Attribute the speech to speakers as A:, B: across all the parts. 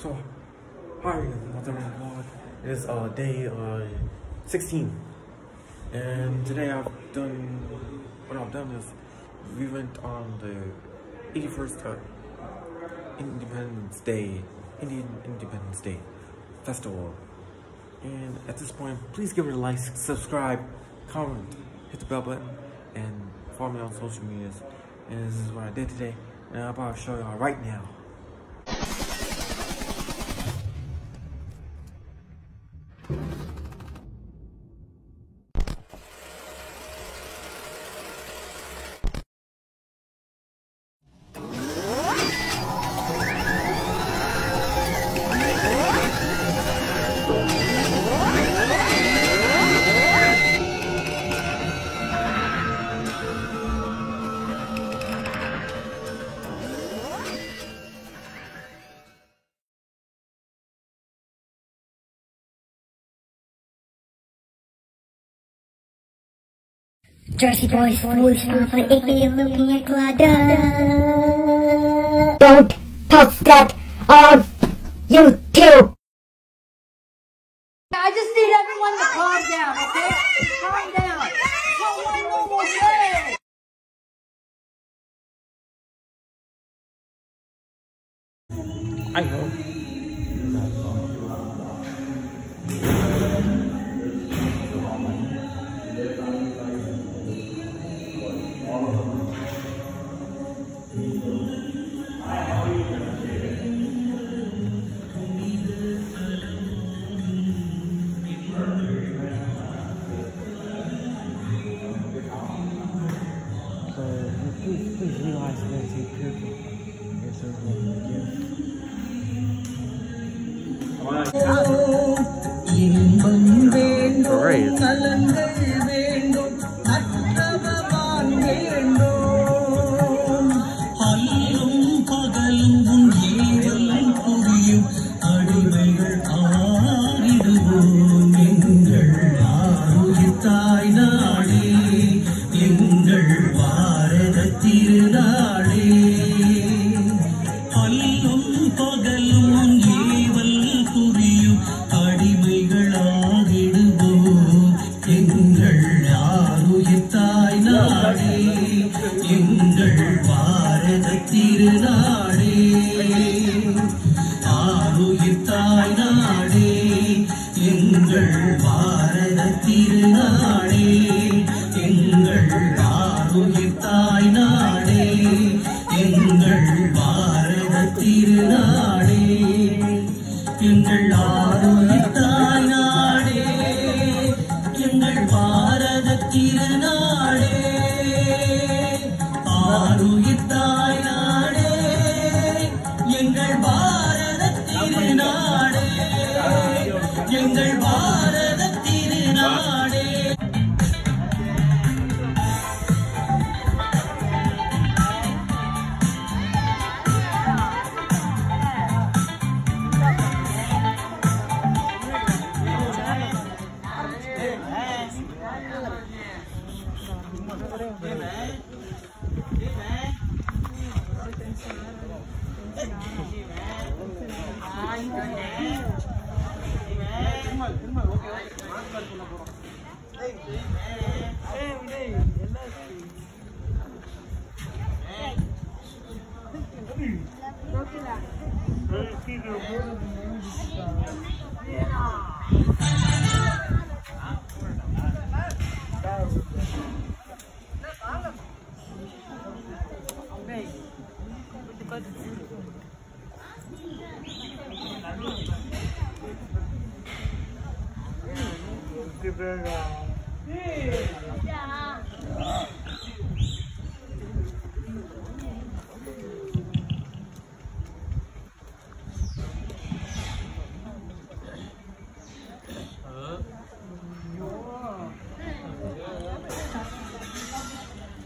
A: So, hi, Mother Vlog. It is day 16, and today what I've done is we went on the 81st Indian Independence Day Festival. And at this point, please give it a like, subscribe, comment, hit the bell button, and follow me on social medias. And this is what I did today, and I'm about to show y'all right now.
B: Jersey boys, fools, for AK looking at Glada.
C: Don't post that on YouTube.
D: I just need everyone to calm down, okay? Calm down. It's not my normal day.
A: I know. Please realize that it's careful. Yes,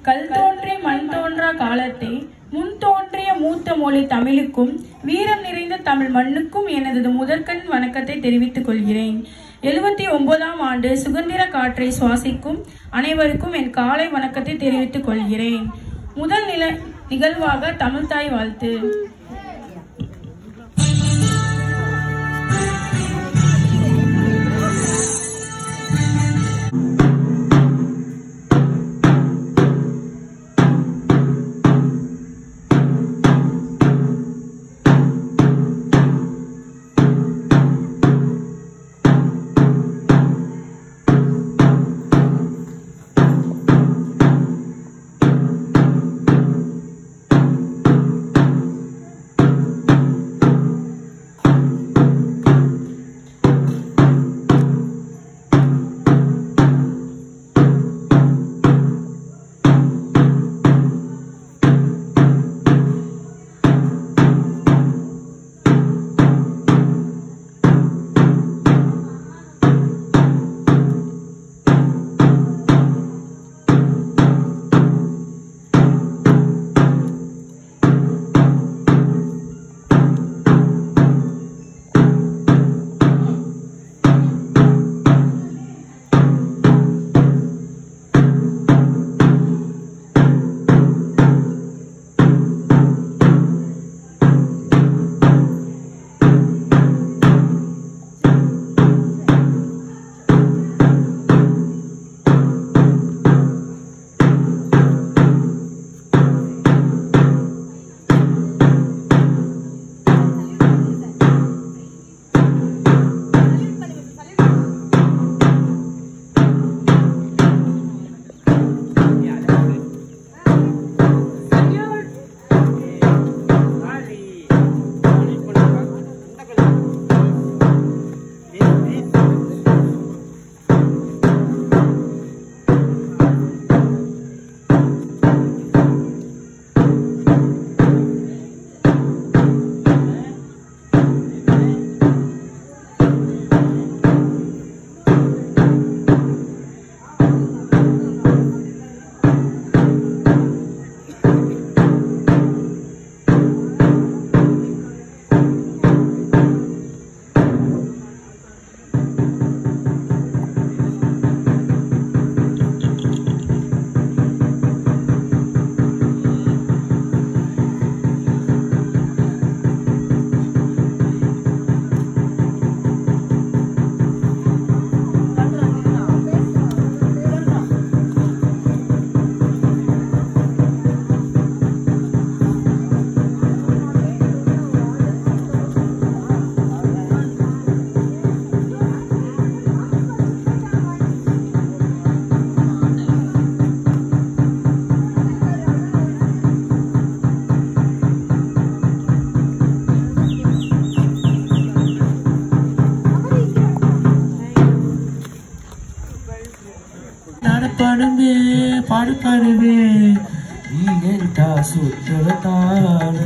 E: கல் தோன்றி மண் தோன்றா காலத்தை முன் தோன்றிய மூத்த மொழி தமிழுக்கும் வீரம் நிறைந்த தமிழ் மண்ணுக்கும் எனது முதற்கண் வணக்கத்தை தெரிவித்துக் கொள்கிறேன். 79ஆம் ஆண்டு சுதந்திர காற்றை சுவாசிக்கும் அனைவருக்கும் என் காலை வணக்கத்தை தெரிவித்துக் கொள்கிறேன். முதல் நிகழ்வாக தமிழ்தாய் வாழ்த்து.
F: பருவே நீடா சுற்றத்தாரம்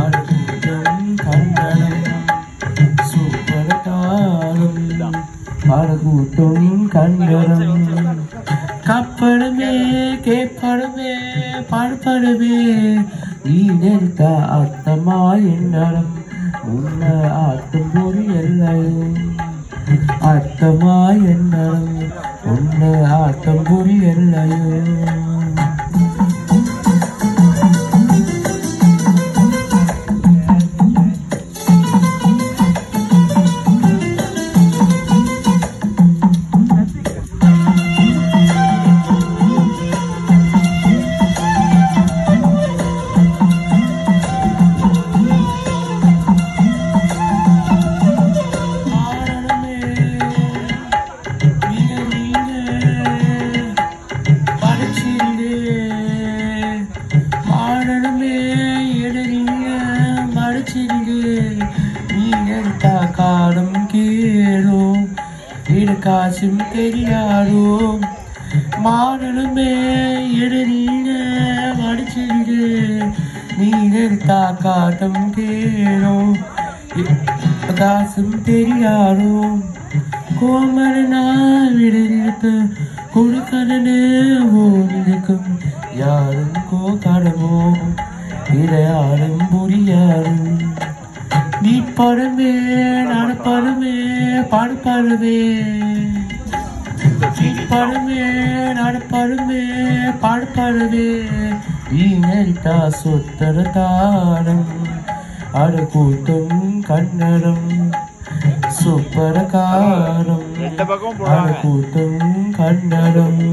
F: அழகூட்டம் கண்டனம் சுற்றத்தாரம் அழகூட்டம் கண்டனம் கப்படமே கேப்படமே பாடுபடவே நீடா அர்த்தமா என்னடம் உன்ன ஆட்டம் பொறி எல்லையும் அர்த்தமா என்னடம் உன்ன ஆட்டம் பொறி எல்லையும் காலம் கேளும் காசும் தெரியாதோ மாடலுமே எடனீங்க மடிச்சிடு நீ எடுத்தா காட்டம் கேளும் காசும் தெரியாதோ கோமரனா விடுத்து கொடுக்கடனே ஓடிருக்கும் யாரும் கோகடமோ இடையாடும் புரியாரும் வீட்படுமே நடப்படுமே பாடுபடுவே வீட்படுமே நடப்படுமே பாடுபடுவே வீணரித்தா சொத்தர தாடம் அடக்கூட்டம் கண்ணடம் சுப்பரகாரம் அடக்கூட்டம் கண்ணடம்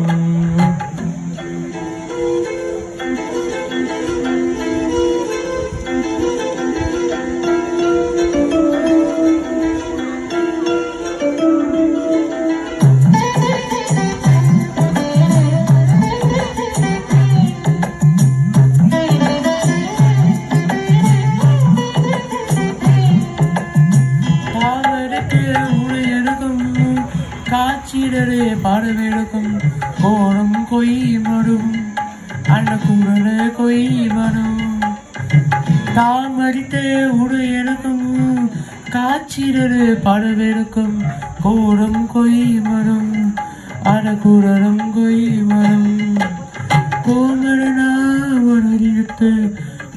F: காட்சிடரே பாடவேடுக்கும் கோணம் கொய் மடும் அண்ண கூடனே கொய் மடும் தான் மடித்தே உடு எனக்கும் காட்சிடரே பாடவேடுக்கும் கோணம் கொய் மடும் அண்ண கூடனும் கொய் மடும் கோமரனா உணர்த்து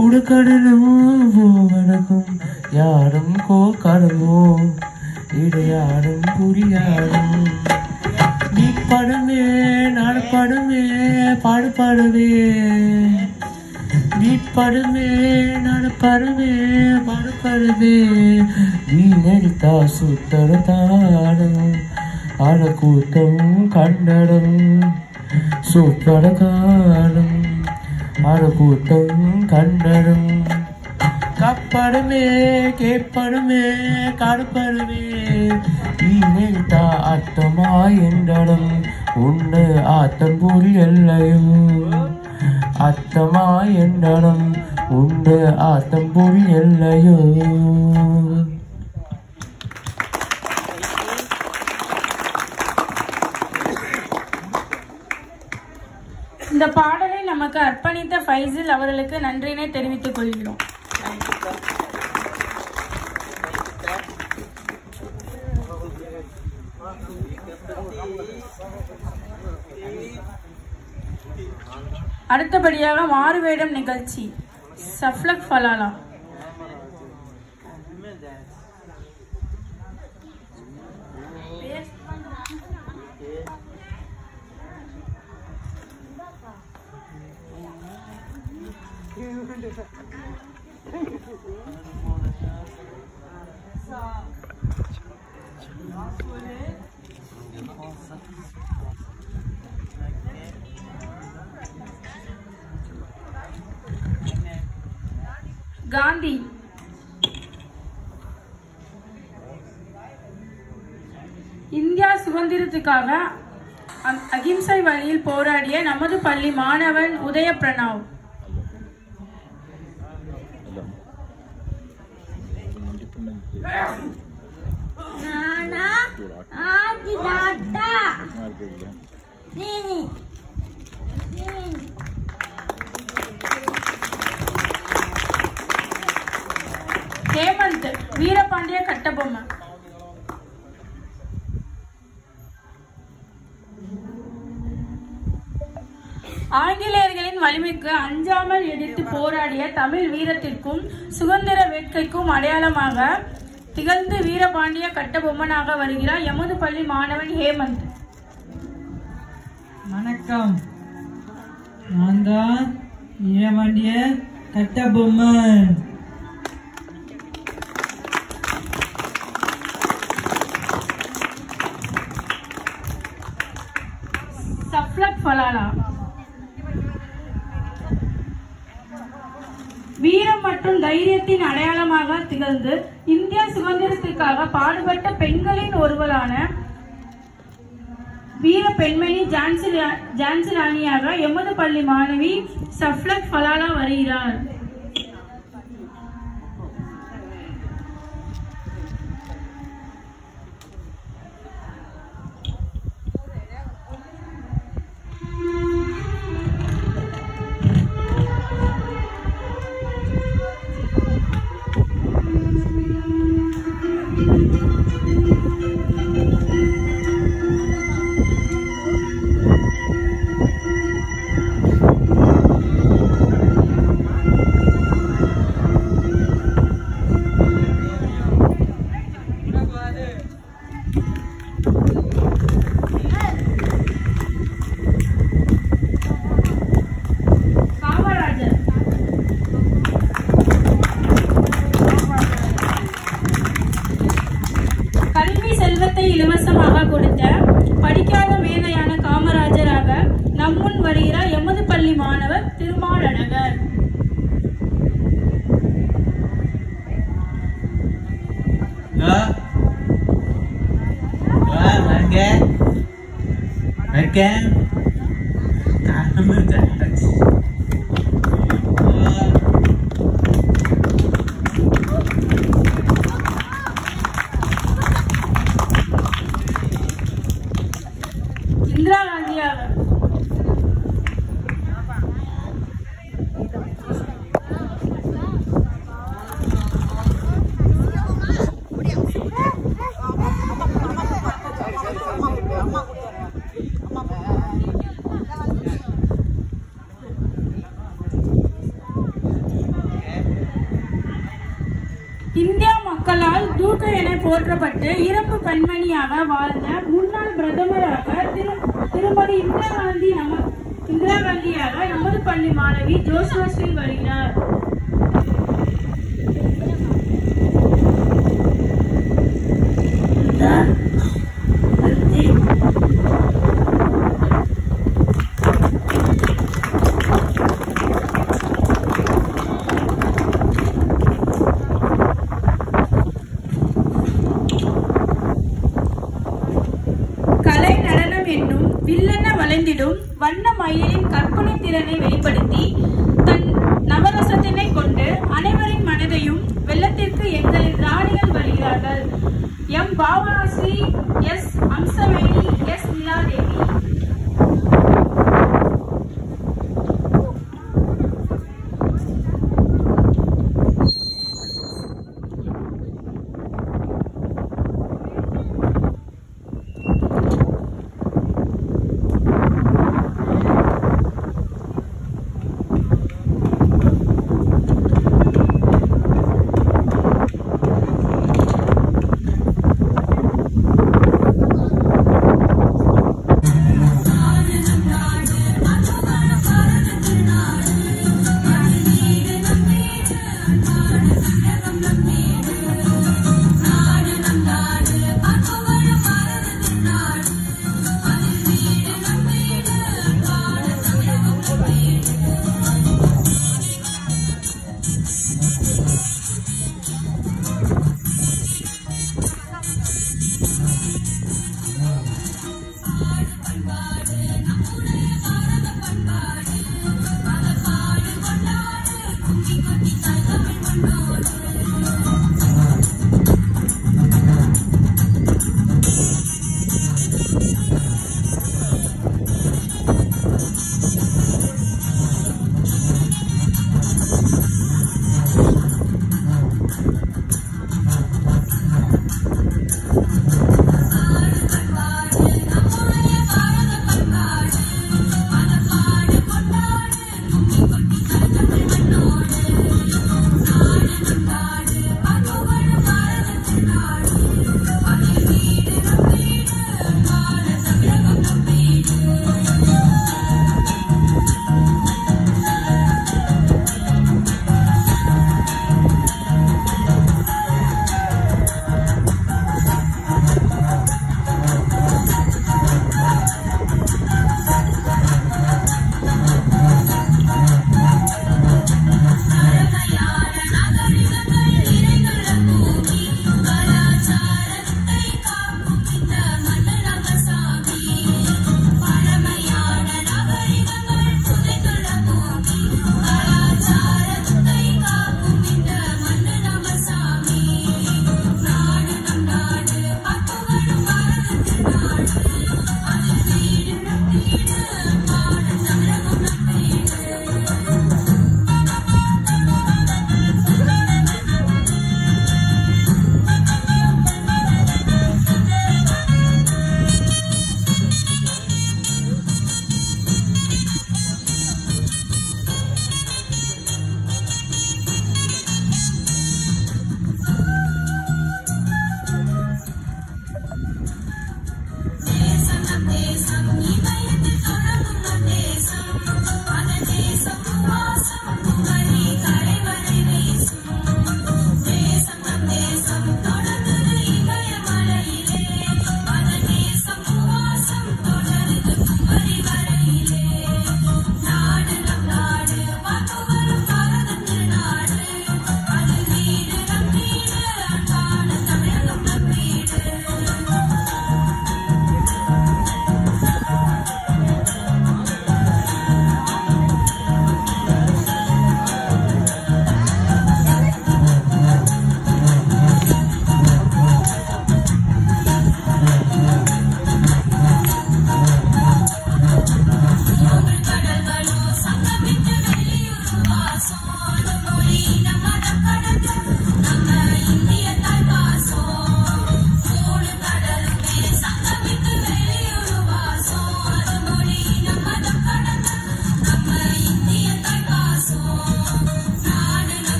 F: உடுக்கடனும் போவனக்கும் யாரும் கோக்கடமோ இடையாடும் புரியாடும் வீட்படுமே நடப்படுமே பாடுபடுவே வீட்படுமே நடப்படுமே பாடுபடுவே வீணரித்தா சுத்தர தாடம் அழக்கூட்டம் கண்டடம் சுத்தரகாரம் அழக்கூட்டம் கண்டடம் கப்படமே கேப்படமே கடுப்படமே வீணரித்தா அர்த்தமா என்றடம் உன்ன ஆட்டம் பொறி எல்லையும் அர்த்தமா என்றடம் உன்ன ஆட்டம் பொறி எல்லையோ
E: இந்த பாடலை நமக்கு அர்ப்பணித்த ஃபைசில் அவர்களுக்கு நன்றியினை தெரிவித்துக் கொள்கிறோம். அடுத்தபடியாக மாறுவேடம் நிகழ்ச்சி சஃப்லக் ஃபலாலா. காந்தி இந்தியா சுதந்திரத்துக்காக அகிம்சை வழியில் போராடிய நமது பள்ளி மாணவன் உதய பிரணவ். வீரபாண்டிய கட்டபொம்மன். ஆங்கிலேயர்களின் வலிமைக்கு அஞ்சாமல் எதிர்த்து போராடிய தமிழ் வீரத்திற்கும் சுதந்திர வேட்கைக்கும் அடையாளமாக திகழ்ந்து வீரபாண்டிய கட்டபொம்மனாக வருகிறார் எமது பள்ளி மாணவன் ஹேமந்த்.
G: வணக்கம், நான் தான் வீரபாண்டிய கட்டபொம்மன்.
E: சப்லக் ஃபலாலா. வீரம் மற்றும் தைரியத்தின் அடையாளமாக திகழ்ந்து இந்திய சுதந்திரத்திற்காக பாடுபட்ட பெண்களின் ஒருவரான வீர பெண்மணி ஜான்சி ராணியாக எமது பள்ளி மாணவி சப்லக் ஃபலாலா வருகிறார். இலவசமாக கொடுத்த படிக்காத மேதையான காமராஜராக நம்முன் வருகிறார் எமது பள்ளி மாணவர் திருமாலழகர். இந்திரா காந்தியாக. இந்தியா மக்களால் தூக்கு என போற்றப்பட்டு இரும்பு பெண்மணியாக வாழ்ந்த முன்னாள் பிரதமராக திருமதி இந்திரா காந்தியாக நமது பள்ளி மாணவி ஜோஸ்வஸ்ரீ வருகிறார். கலை நடனம் என்னும் வில்லென வளைந்திடும் வண்ண மயிலின் கற்பனை திறனை வெளிப்படுத்தி தன் நவரசத்தினை கொண்டு அனைவரின் மனதையும் வெள்ளத்திற்கு எங்களின் ராணிகள் வருகிறார்கள். M Bhavanasri, S Amsaveni, S Niladevi.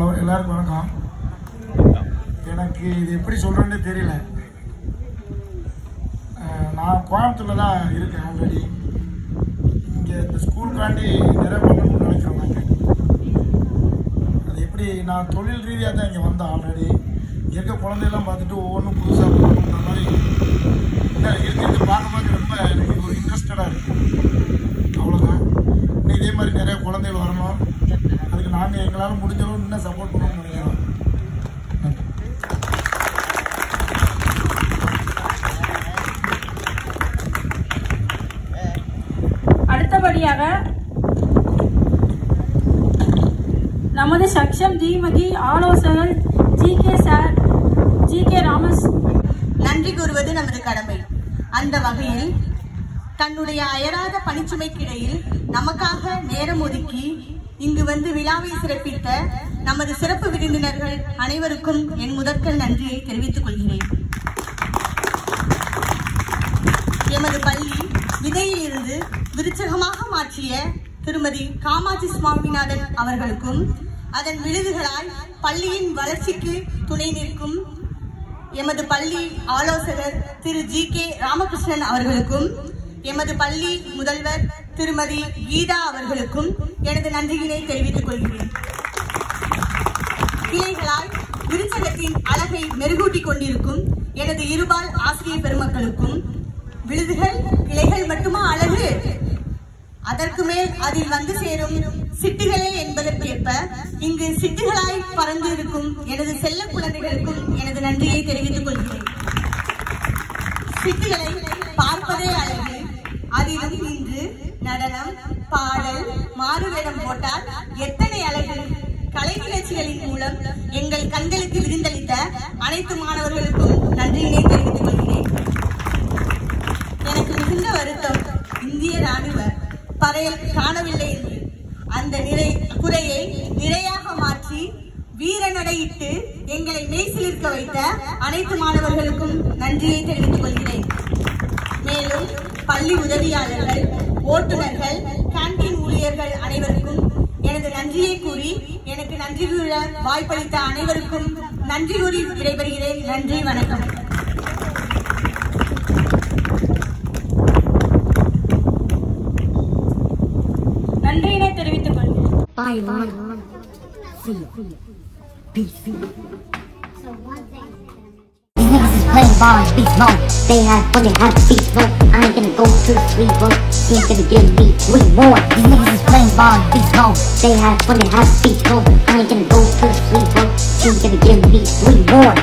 H: Hello, எல்லாருக்கும் வணக்கம். எனக்கு இது எப்படி சொல்கிறேன்னே தெரியல. நான் கோயம்புத்தூரில் தான் இருக்கேன் ஆல்ரெடி. இங்கே இந்த ஸ்கூலுக்காண்டி நிறைய பண்ணணும்னு நினைக்கிறோம். நாங்கள் அது எப்படி நான் தொழில் ரீதியாக தான் இங்கே வந்தேன் ஆல்ரெடி. இருக்க குழந்தையெல்லாம் பார்த்துட்டு ஒவ்வொன்றும் புதுசாக பண்ணணுன்ற மாதிரி இருக்கிறது பார்க்கும்போது ரொம்ப எனக்கு ஒரு இன்ட்ரெஸ்டடாக இருக்குது. அவ்வளோதான். இன்னும் இதே மாதிரி நிறைய குழந்தைகள் வரணும். அதுக்கு நாங்கள் எங்களால் முடிஞ்சளவு இன்னும் சப்போர்ட் பண்ணணும்னு நினைக்கிறோம்.
E: அடுத்தபடியாக நமது சக்ஷம் தீமதி ஆலோசகர் ஜி.கே. ராமஸ்
I: நன்றி கூறுவது நமது கடமை. அந்த வகையில் தன்னுடைய அயராத பணிச்சுமைக்கிடையில் நமக்காக நேரம் ஒதுக்கி இங்கு வந்து விழாவை சிறப்பித்த நமது சிறப்பு விருந்தினர்கள் அனைவருக்கும் என் முதற்கண் நன்றியை தெரிவித்துக் கொள்கிறேன். எமது பள்ளி விதையிலிருந்து விருச்சகமாக மாற்றிய திருமதி காமாட்சி சுவாமிநாதன் அவர்களுக்கும் அதன் விருதுகளால் பள்ளியின் வளர்ச்சிக்கு துணை நிற்கும் எமது பள்ளி ஆலோசகர் திரு ஜி.கே. ராமகிருஷ்ணன் அவர்களுக்கும் எமது பள்ளி முதல்வர் திருமதி கீதா அவர்களுக்கும் எனது நன்றியினை தெரிவித்துக் கொள்கிறேன். கிளைகளால் விருச்சகத்தின் அழகை மெருகூட்டிக் கொண்டிருக்கும் எனது இருபால் ஆசிரியர் பெருமக்களுக்கும் விருதுகள் கிளைகள் மட்டுமா அழகு, அதற்கு மேல் அதில் வந்து சேரும் சிட்டுகளே என்பதற்கேற்ப இங்கு சிட்டுகளாய் பறந்து இருக்கும் எனது செல்ல குழந்தைகளுக்கும் எனது நன்றியை தெரிவித்துக் கொள்கிறேன். சிட்டுகளை பார்ப்பதே அழகு. அதிலும் இன்று நடனம், பாடல், மாறுவேடம் போட்டால் எத்தனை அழகு. கலை நிகழ்ச்சிகளின் மூலம் எங்கள் கண்களுக்கு விருந்தளித்த அனைத்து மாணவர்களுக்கும் நன்றியினை தெரிவித்துக் கொள்கிறேன். எனக்கு மிகுந்த வருத்தம் இந்திய ராணுவ பறையல் காணவில்லை என்று அந்த குறையை நிறையாக மாற்றி வீரநடையிட்டு எங்களை மெய்சிலிருக்க வைத்த அனைத்து மாணவர்களுக்கும் நன்றியை தெரிவித்துக் கொள்கிறேன். மேலும் பள்ளி உதவியாளர்கள், ஓட்டுநர்கள், கேண்டீன் ஊழியர்கள் அனைவருக்கும் எனது நன்றியை கூறி எனக்கு நன்றி கூற வாய்ப்பளித்த அனைவருக்கும் நன்றி கூறி விடைபெறுகிறேன். நன்றி, வணக்கம்.
E: நன்றியினை தெரிவித்துக் கொள்கிறேன்.
B: Playing ball and beat low. They have fun, they have to beat low. I ain't gonna go to sleep, bro. He ain't gonna give me 3 more. These niggas is playing ball and beat low. They have fun, they have to beat low. I ain't gonna go to sleep, bro. He ain't gonna give me 3 more.